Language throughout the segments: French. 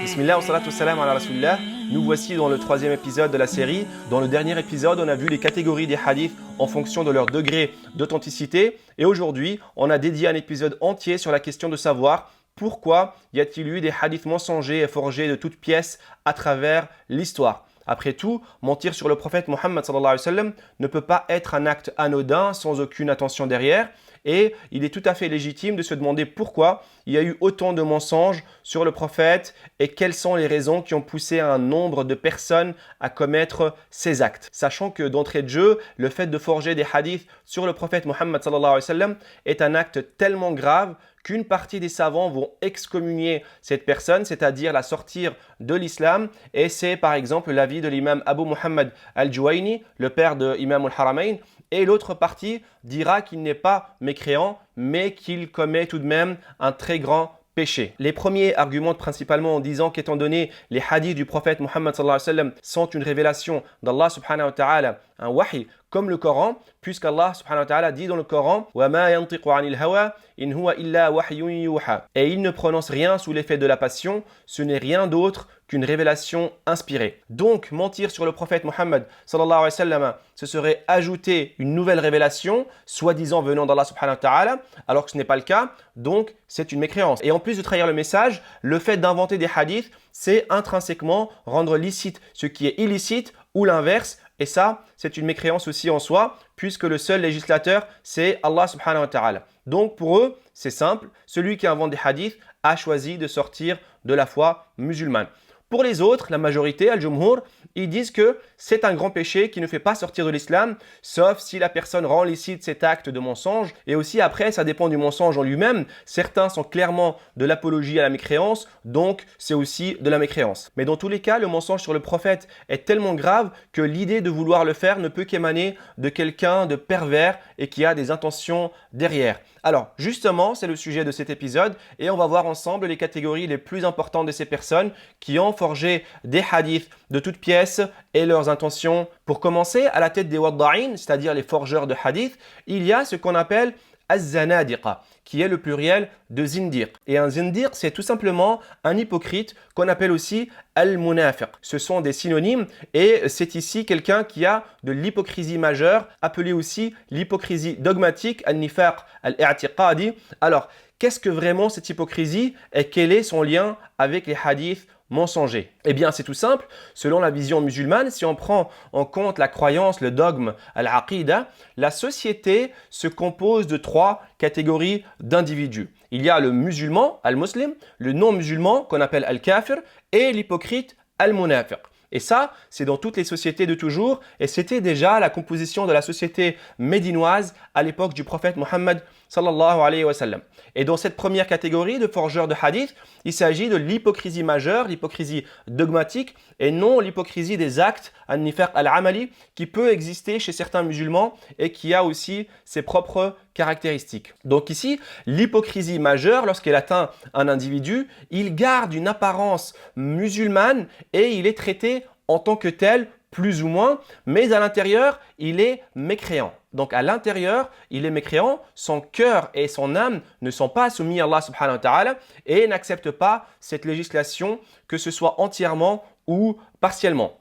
Bismillah wa salatu salam ala rasulillah. Nous voici dans le troisième épisode de la série. Dans le dernier épisode, on a vu les catégories des hadiths en fonction de leur degré d'authenticité. Et aujourd'hui, on a dédié un épisode entier sur la question de savoir pourquoi y a-t-il eu des hadiths mensongers et forgés de toutes pièces à travers l'histoire. Après tout, mentir sur le prophète Mohammed sallallahu alayhi wa sallam ne peut pas être un acte anodin sans aucune intention derrière. Et il est tout à fait légitime de se demander pourquoi il y a eu autant de mensonges sur le prophète et quelles sont les raisons qui ont poussé un nombre de personnes à commettre ces actes. Sachant que d'entrée de jeu, le fait de forger des hadiths sur le prophète Mohammed sallallahu alayhi wa sallam est un acte tellement grave qu'une partie des savants vont excommunier cette personne, c'est-à-dire la sortir de l'islam. Et c'est par exemple l'avis de l'imam Abu Muhammad al-Juwayni, le père de Imam al-Haramayn. Et l'autre partie dira qu'il n'est pas mécréant, mais qu'il commet tout de même un très grand péché. Les premiers argumentent principalement en disant qu'étant donné les hadiths du prophète Mohammed sallallahu alayhi wa sallam sont une révélation d'Allah subhanahu wa ta'ala, un wahi, comme le Coran, puisqu'Allah subhanahu wa ta'ala dit dans le Coran « Wa ma yantiqu anil hawa in huwa illa wahyun yuha » et il ne prononce rien sous l'effet de la passion, ce n'est rien d'autre qu'une révélation inspirée. Donc, mentir sur le prophète Mohammed sallallahu alayhi wa sallam, ce serait ajouter une nouvelle révélation, soi-disant venant d'Allah subhanahu wa ta'ala, alors que ce n'est pas le cas, donc c'est une mécréance. Et en plus de trahir le message, le fait d'inventer des hadiths, c'est intrinsèquement rendre licite ce qui est illicite ou l'inverse. Et ça, c'est une mécréance aussi en soi, puisque le seul législateur, c'est Allah subhanahu wa ta'ala. Donc pour eux, c'est simple, celui qui invente des hadiths a choisi de sortir de la foi musulmane. Pour les autres, la majorité, al-Jumhur, ils disent que c'est un grand péché qui ne fait pas sortir de l'islam, sauf si la personne rend licite cet acte de mensonge. Et aussi après, ça dépend du mensonge en lui-même. Certains sont clairement de l'apologie à la mécréance, donc c'est aussi de la mécréance. Mais dans tous les cas, le mensonge sur le prophète est tellement grave que l'idée de vouloir le faire ne peut qu'émaner de quelqu'un de pervers et qui a des intentions derrière. Alors, justement, c'est le sujet de cet épisode et on va voir ensemble les catégories les plus importantes de ces personnes qui ont forgé des hadiths de toutes pièces et leurs intentions. Pour commencer, à la tête des wadda'in, c'est-à-dire les forgeurs de hadiths, il y a ce qu'on appelle az-zanadiqa, qui est le pluriel de zindiq. Et un zindiq, c'est tout simplement un hypocrite qu'on appelle aussi al-munafiq. Ce sont des synonymes et c'est ici quelqu'un qui a de l'hypocrisie majeure, appelée aussi l'hypocrisie dogmatique, al-nifaq al-i'tiqadi. Alors, qu'est-ce que vraiment cette hypocrisie et quel est son lien avec les hadiths mensongers? Eh bien, c'est tout simple. Selon la vision musulmane, si on prend en compte la croyance, le dogme, al-aqida, la société se compose de trois catégories d'individus. Il y a le musulman, al-muslim, le non-musulman, qu'on appelle al-kafir, et l'hypocrite, al-munafiq. Et ça, c'est dans toutes les sociétés de toujours, et c'était déjà la composition de la société médinoise à l'époque du prophète Mohammed sallallahu alayhi wa sallam. Et dans cette première catégorie de forgeurs de hadith, il s'agit de l'hypocrisie majeure, l'hypocrisie dogmatique, et non l'hypocrisie des actes, al-nifaq al-amali, qui peut exister chez certains musulmans et qui a aussi ses propres caractéristiques. Donc ici, l'hypocrisie majeure, lorsqu'elle atteint un individu, il garde une apparence musulmane et il est traité en tant que tel, plus ou moins, mais à l'intérieur, il est mécréant. Donc à l'intérieur, il est mécréant, son cœur et son âme ne sont pas soumis à Allah subhanahu wa ta'ala et n'acceptent pas cette législation, que ce soit entièrement ou partiellement.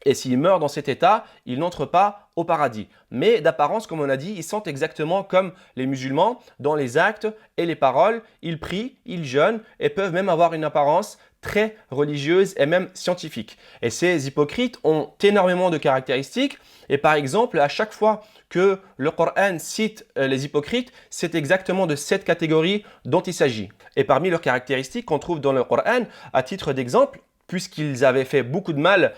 Et s'il meurt dans cet état, il n'entre pas au paradis. Mais d'apparence, comme on a dit, ils sont exactement comme les musulmans dans les actes et les paroles. Ils prient, ils jeûnent et peuvent même avoir une apparence très religieuse et même scientifique. Et ces hypocrites ont énormément de caractéristiques. Et par exemple, à chaque fois que le Coran cite les hypocrites, c'est exactement de cette catégorie dont il s'agit. Et parmi leurs caractéristiques qu'on trouve dans le Coran, à titre d'exemple, puisqu'ils avaient fait beaucoup de mal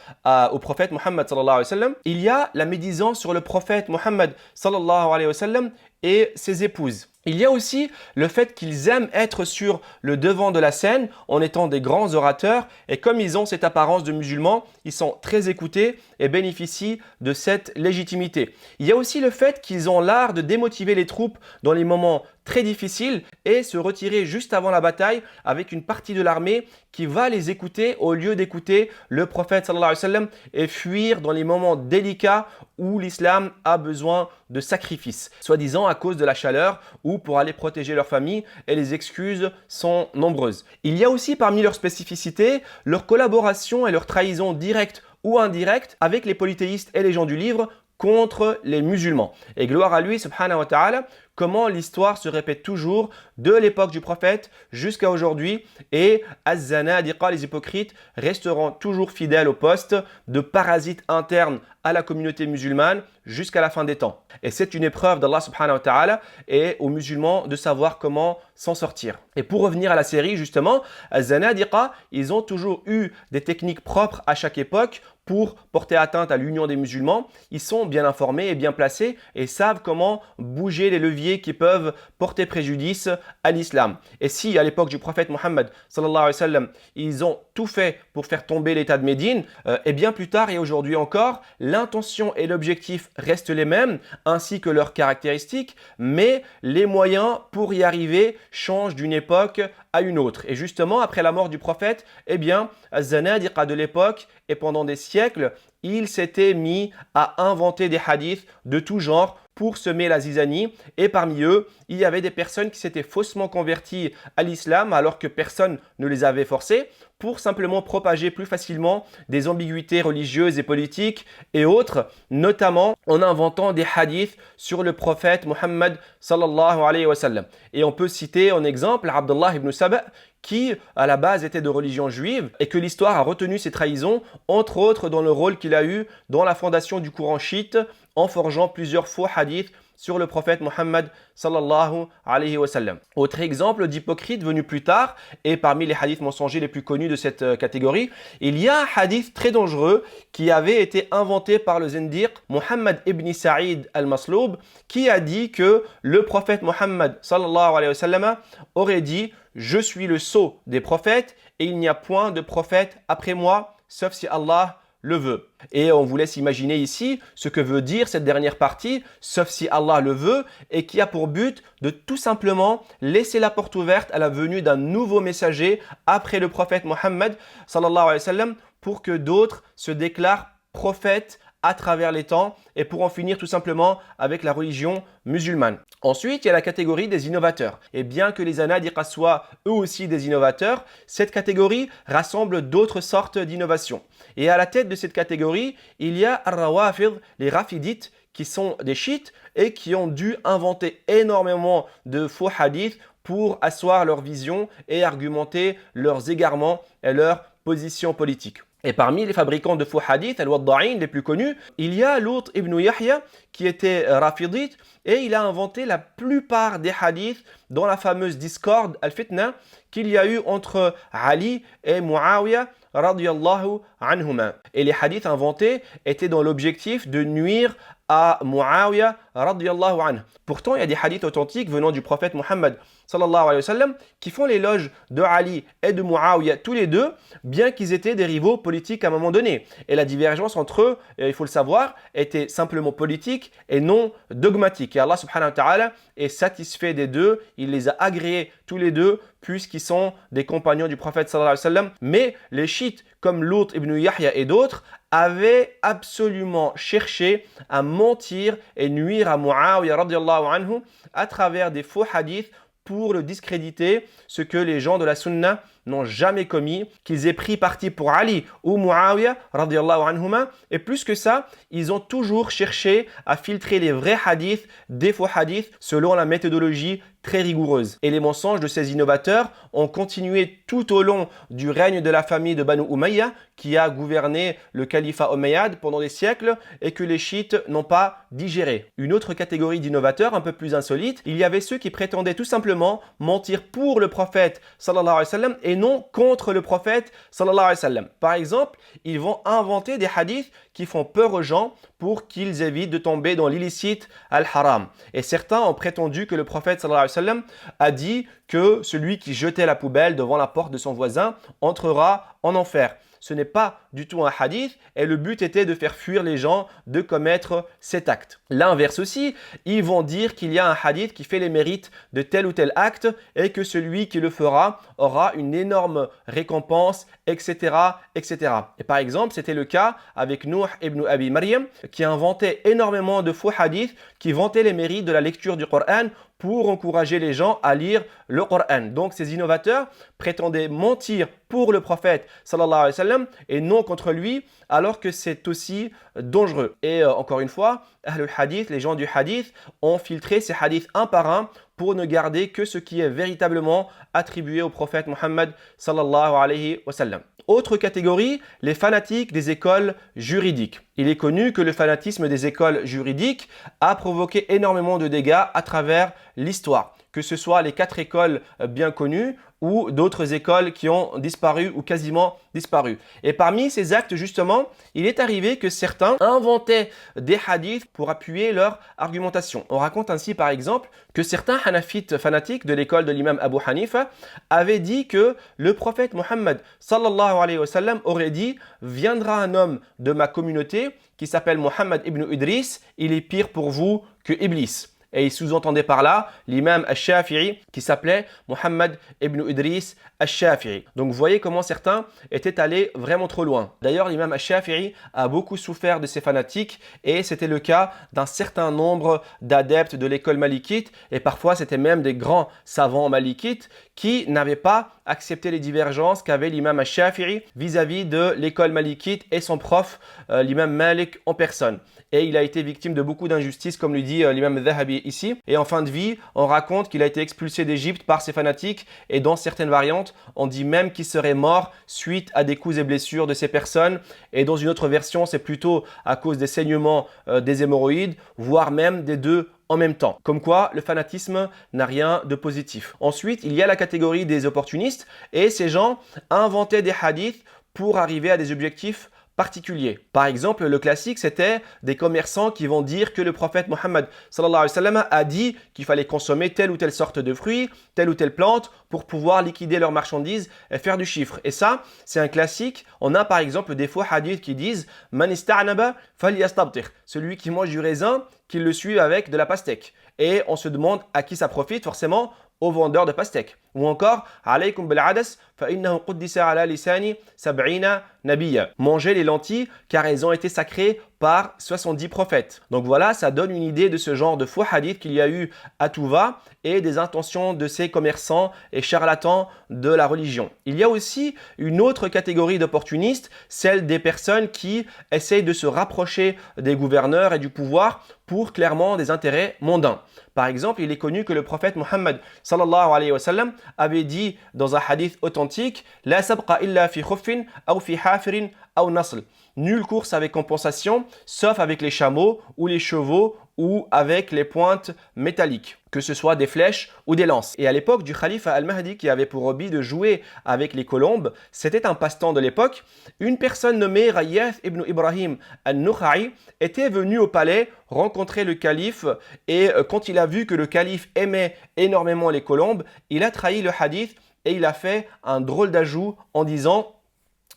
au prophète Mohammed sallallahu alayhi wa sallam, il y a la médisance sur le prophète Mohammed sallallahu alayhi wa sallam et ses épouses. Il y a aussi le fait qu'ils aiment être sur le devant de la scène en étant des grands orateurs et comme ils ont cette apparence de musulmans, ils sont très écoutés et bénéficient de cette légitimité. Il y a aussi le fait qu'ils ont l'art de démotiver les troupes dans les moments très difficile et se retirer juste avant la bataille avec une partie de l'armée qui va les écouter au lieu d'écouter le prophète sallallahu alayhi wa sallam et fuir dans les moments délicats où l'islam a besoin de sacrifices, soi-disant à cause de la chaleur ou pour aller protéger leur famille, et les excuses sont nombreuses. Il y a aussi parmi leurs spécificités leur collaboration et leur trahison directe ou indirecte avec les polythéistes et les gens du livre contre les musulmans. Et gloire à lui, subhanahu wa ta'ala, comment l'histoire se répète toujours de l'époque du prophète jusqu'à aujourd'hui, et az-zanadiqa, les hypocrites, resteront toujours fidèles au poste de parasites internes à la communauté musulmane jusqu'à la fin des temps. Et c'est une épreuve d'Allah subhanahu wa ta'ala et aux musulmans de savoir comment s'en sortir. Et pour revenir à la série, justement, az-zanadiqa, ils ont toujours eu des techniques propres à chaque époque pour porter atteinte à l'union des musulmans. Ils sont bien informés et bien placés et savent comment bouger les leviers qui peuvent porter préjudice à l'islam. Et si à l'époque du prophète Mohammed sallallahu alayhi wa sallam, ils ont tout fait pour faire tomber l'État de Médine, et bien plus tard et aujourd'hui encore, l'intention et l'objectif restent les mêmes, ainsi que leurs caractéristiques, mais les moyens pour y arriver changent d'une époque à une autre. Et justement, après la mort du prophète, eh bien, az-zanadiqa de l'époque et pendant des siècles, ils s'étaient mis à inventer des hadiths de tout genre pour semer la zizanie, et parmi eux, il y avait des personnes qui s'étaient faussement converties à l'islam alors que personne ne les avait forcés, pour simplement propager plus facilement des ambiguïtés religieuses et politiques et autres, notamment en inventant des hadiths sur le prophète Mohammed sallallahu alayhi wa sallam. Et on peut citer en exemple Abdullah ibn Saba, qui à la base était de religion juive et que l'histoire a retenu ses trahisons, entre autres dans le rôle qu'il a eu dans la fondation du courant chiite en forgeant plusieurs faux hadiths sur le prophète Mohammed sallallahu alayhi wa sallam. Autre exemple d'hypocrite venu plus tard, et parmi les hadiths mensongers les plus connus de cette catégorie, il y a un hadith très dangereux qui avait été inventé par le zendiq Mohammed ibn Sa'id al-Masloub, qui a dit que le prophète Mohammed sallallahu alayhi wa sallam aurait dit « Je suis le sceau des prophètes et il n'y a point de prophète après moi, sauf si Allah le veut. » Et on vous laisse imaginer ici ce que veut dire cette dernière partie, sauf si Allah le veut, et qui a pour but de tout simplement laisser la porte ouverte à la venue d'un nouveau messager après le prophète Mohammed sallallahu alayhi wa sallam, pour que d'autres se déclarent prophètes à travers les temps et pour en finir tout simplement avec la religion musulmane. Ensuite, il y a la catégorie des innovateurs. Et bien que les zanadiqa soient eux aussi des innovateurs, cette catégorie rassemble d'autres sortes d'innovations. Et à la tête de cette catégorie, il y a ar-rawafid, les rafidites, qui sont des chiites et qui ont dû inventer énormément de faux hadiths pour asseoir leur vision et argumenter leurs égarements et leurs positions politiques. Et parmi les fabricants de faux hadiths, al-Wadda'in, les plus connus, il y a Lut ibn Yahya qui était rafidite et il a inventé la plupart des hadiths dans la fameuse discorde al-fitna qu'il y a eu entre Ali et Muawiyah radiyallahu anhuma. Et les hadiths inventés étaient dans l'objectif de nuire à Muawiyah radiyallahu anhu. Pourtant, il y a des hadiths authentiques venant du prophète Mohammed sallallahu alayhi wa sallam qui font l'éloge de Ali et de Muawiyah tous les deux, bien qu'ils étaient des rivaux politiques à un moment donné. Et la divergence entre eux, il faut le savoir, était simplement politique et non dogmatique. Et Allah subhanahu wa ta'ala est satisfait des deux, il les a agréés tous les deux puisqu'ils sont des compagnons du prophète sallallahu alayhi wa sallam. Mais les chiites comme Lut ibn Yahya et d'autres avaient absolument cherché à mentir et nuire à Muawiyah radiyallahu anhu à travers des faux hadiths pour le discréditer, ce que les gens de la sunna n'ont jamais commis, qu'ils aient pris parti pour Ali ou Muawiyah radiyallahu anhuma. Et plus que ça, ils ont toujours cherché à filtrer les vrais hadiths des faux hadiths selon la méthodologie très rigoureuse. Et les mensonges de ces innovateurs ont continué tout au long du règne de la famille de Banu Umayya qui a gouverné le califat omeyyade pendant des siècles et que les chiites n'ont pas digéré. Une autre catégorie d'innovateurs un peu plus insolite, il y avait ceux qui prétendaient tout simplement mentir pour le prophète sallallahu alayhi wa sallam et non contre le prophète sallallahu alayhi wa sallam. Par exemple, ils vont inventer des hadiths qui font peur aux gens pour qu'ils évitent de tomber dans l'illicite al-haram. Et certains ont prétendu que le prophète sallallahu alayhi wa sallam a dit que celui qui jetait la poubelle devant la porte de son voisin entrera en enfer. ce n'est pas du tout un hadith et le but était de faire fuir les gens de commettre cet acte. L'inverse aussi, ils vont dire qu'il y a un hadith qui fait les mérites de tel ou tel acte et que celui qui le fera aura une énorme récompense, etc., etc. Et par exemple, c'était le cas avec Nuh ibn Abi Maryam qui inventait énormément de faux hadiths qui vantaient les mérites de la lecture du Coran pour encourager les gens à lire le Coran. Donc ces innovateurs prétendaient mentir pour le prophète sallallahu alayhi wa sallam et non contre lui, alors que c'est aussi dangereux. Et encore une fois, Ahlul Hadith, les gens du Hadith, ont filtré ces hadiths un par un pour ne garder que ce qui est véritablement attribué au prophète Muhammad sallallahu alayhi wa sallam. Autre catégorie, les fanatiques des écoles juridiques. Il est connu que le fanatisme des écoles juridiques a provoqué énormément de dégâts à travers l'histoire, que ce soit les 4 écoles bien connues ou d'autres écoles qui ont disparu ou quasiment disparu. Et parmi ces actes, justement, il est arrivé que certains inventaient des hadiths pour appuyer leur argumentation. On raconte ainsi, par exemple, que certains hanafites fanatiques de l'école de l'imam Abu Hanifa avaient dit que le prophète Muhammad sallallahu alayhi wa sallam aurait dit « Viendra un homme de ma communauté qui s'appelle Muhammad ibn Idris, il est pire pour vous que Iblis. » Et il sous-entendait par là l'imam al-Shafi'i qui s'appelait Muhammad ibn Idris al-Shafi'i. Donc vous voyez comment certains étaient allés vraiment trop loin. D'ailleurs, l'imam al-Shafi'i a beaucoup souffert de ces fanatiques et c'était le cas d'un certain nombre d'adeptes de l'école malikite et parfois c'était même des grands savants malikites qui n'avaient pas accepté les divergences qu'avait l'imam al-Shafi'i vis-à-vis de l'école malikite et son prof, l'imam Malik en personne. Et il a été victime de beaucoup d'injustices, comme lui dit l'imam Zahabi ici. Et en fin de vie, on raconte qu'il a été expulsé d'Égypte par ses fanatiques. Et dans certaines variantes, on dit même qu'il serait mort suite à des coups et blessures de ces personnes. Et dans une autre version, c'est plutôt à cause des saignements des hémorroïdes, voire même des deux en même temps. Comme quoi, le fanatisme n'a rien de positif. Ensuite, il y a la catégorie des opportunistes. Et ces gens inventaient des hadiths pour arriver à des objectifs particulier. Par exemple, le classique, c'était des commerçants qui vont dire que le prophète Mohammed sallallahu alayhi wa sallam a dit qu'il fallait consommer telle ou telle sorte de fruits, telle ou telle plante pour pouvoir liquider leurs marchandises et faire du chiffre. Et ça, c'est un classique. On a par exemple des faux hadiths qui disent « Man ista'naba falyastabtir » celui qui mange du raisin, qu'il le suive avec de la pastèque. Et on se demande à qui ça profite, forcément aux vendeurs de pastèques. Ou encore, alaykum bil adas fa innahu quddisa ala lisani sab'ina nabiyya. Mangez les lentilles car elles ont été sacrées par 70 prophètes. Donc voilà, ça donne une idée de ce genre de faux hadith qu'il y a eu à tout va et des intentions de ces commerçants et charlatans de la religion. Il y a aussi une autre catégorie d'opportunistes, celle des personnes qui essayent de se rapprocher des gouverneurs et du pouvoir pour clairement des intérêts mondains. Par exemple, il est connu que le prophète Muhammad sallallahu alayhi wa sallam avait dit dans un hadith authentique « La sabqa illa fi khuffin ou fi hafirin ou nasl » Nulle course avec compensation, sauf avec les chameaux ou les chevaux ou avec les pointes métalliques, que ce soit des flèches ou des lances. Et à l'époque du khalife al-Mahdi qui avait pour hobby de jouer avec les colombes, c'était un passe-temps de l'époque, une personne nommée Rayath ibn Ibrahim al-Nukha'i était venue au palais rencontrer le calife et quand il a vu que le calife aimait énormément les colombes, il a trahi le hadith et il a fait un drôle d'ajout en disant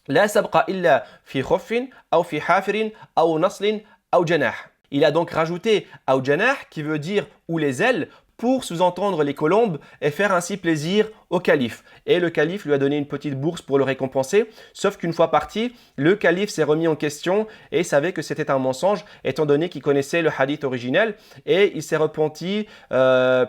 La sabqa illa fi khuffin ou fi hafirin ou naslin ou janah. Il a donc rajouté ou janah qui veut dire ou les ailes pour sous-entendre les colombes et faire ainsi plaisir au calife. Et le calife lui a donné une petite bourse pour le récompenser, sauf qu'une fois parti, le calife s'est remis en question et savait que c'était un mensonge, étant donné qu'il connaissait le hadith originel, et il s'est repenti,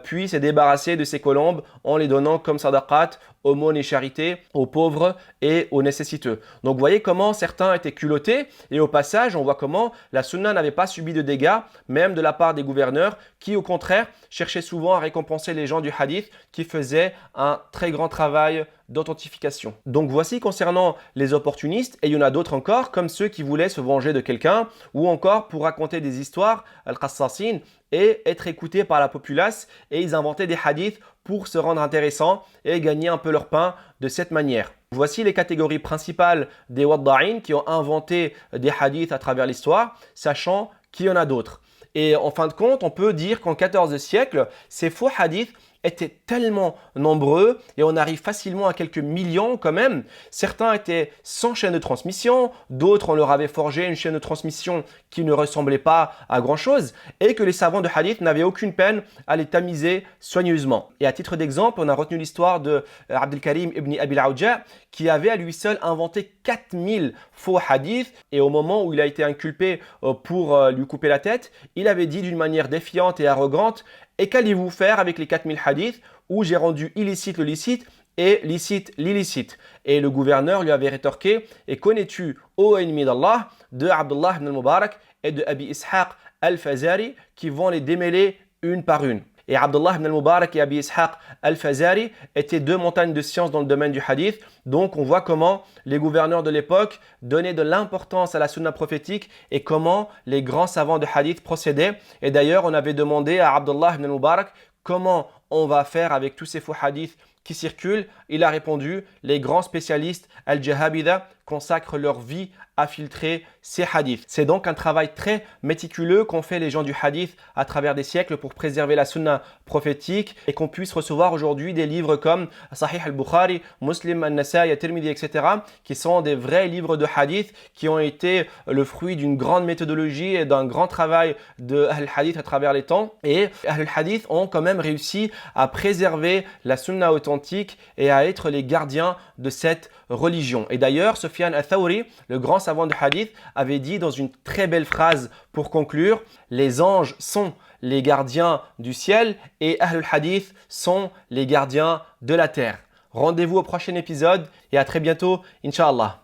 puis s'est débarrassé de ses colombes en les donnant comme sadaqat, aumône et charité aux pauvres et aux nécessiteux. Donc vous voyez comment certains étaient culottés, et au passage, on voit comment la sunna n'avait pas subi de dégâts, même de la part des gouverneurs, qui au contraire cherchaient souvent à récompenser les gens du hadith qui faisaient un très grand travail d'authentification. Donc voici concernant les opportunistes, et il y en a d'autres encore, comme ceux qui voulaient se venger de quelqu'un, ou encore pour raconter des histoires, al-qassassin, et être écoutés par la populace, et ils inventaient des hadiths pour se rendre intéressants et gagner un peu leur pain de cette manière. Voici les catégories principales des wadda'in qui ont inventé des hadiths à travers l'histoire, sachant qu'il y en a d'autres. Et en fin de compte, on peut dire qu'en 14e siècle, ces faux hadiths étaient tellement nombreux et on arrive facilement à quelques millions quand même. Certains étaient sans chaîne de transmission, d'autres on leur avait forgé une chaîne de transmission qui ne ressemblait pas à grand chose et que les savants de hadith n'avaient aucune peine à les tamiser soigneusement. Et à titre d'exemple, on a retenu l'histoire de Abdelkarim ibn Abil Awja qui avait à lui seul inventé 4000 faux hadiths et au moment où il a été inculpé pour lui couper la tête, il avait dit d'une manière défiante et arrogante: et qu'allez-vous faire avec les 4000 hadiths où j'ai rendu illicite le licite et licite l'illicite? Et le gouverneur lui avait rétorqué: et connais-tu, ô ennemi d'Allah, de Abdullah ibn al-Mubarak et de Abi Ishaq al-Fazari qui vont les démêler une par une. Et Abdullah ibn al-Mubarak et Abi Ishaq al-Fazari étaient deux montagnes de science dans le domaine du hadith. Donc on voit comment les gouverneurs de l'époque donnaient de l'importance à la sunna prophétique et comment les grands savants de hadith procédaient. Et d'ailleurs, on avait demandé à Abdullah ibn al-Mubarak comment on va faire avec tous ces faux hadiths qui circulent. Il a répondu: les grands spécialistes al-Jahabida consacrent leur vie à filtrer ces hadiths. C'est donc un travail très méticuleux qu'ont fait les gens du hadith à travers des siècles pour préserver la sunna prophétique et qu'on puisse recevoir aujourd'hui des livres comme Sahih al-Bukhari, Muslim, al-Nasa'i, al-Tirmidhi, etc. qui sont des vrais livres de hadith qui ont été le fruit d'une grande méthodologie et d'un grand travail de al-hadith à travers les temps. Et al-hadith ont quand même réussi à préserver la sunna authentique et à être les gardiens de cette religion. Et d'ailleurs, Sufyan al-Thawri, le grand savant de hadith, avait dit dans une très belle phrase pour conclure: les anges sont les gardiens du ciel et Ahlul Hadith sont les gardiens de la terre. Rendez-vous au prochain épisode et à très bientôt, Inch'Allah.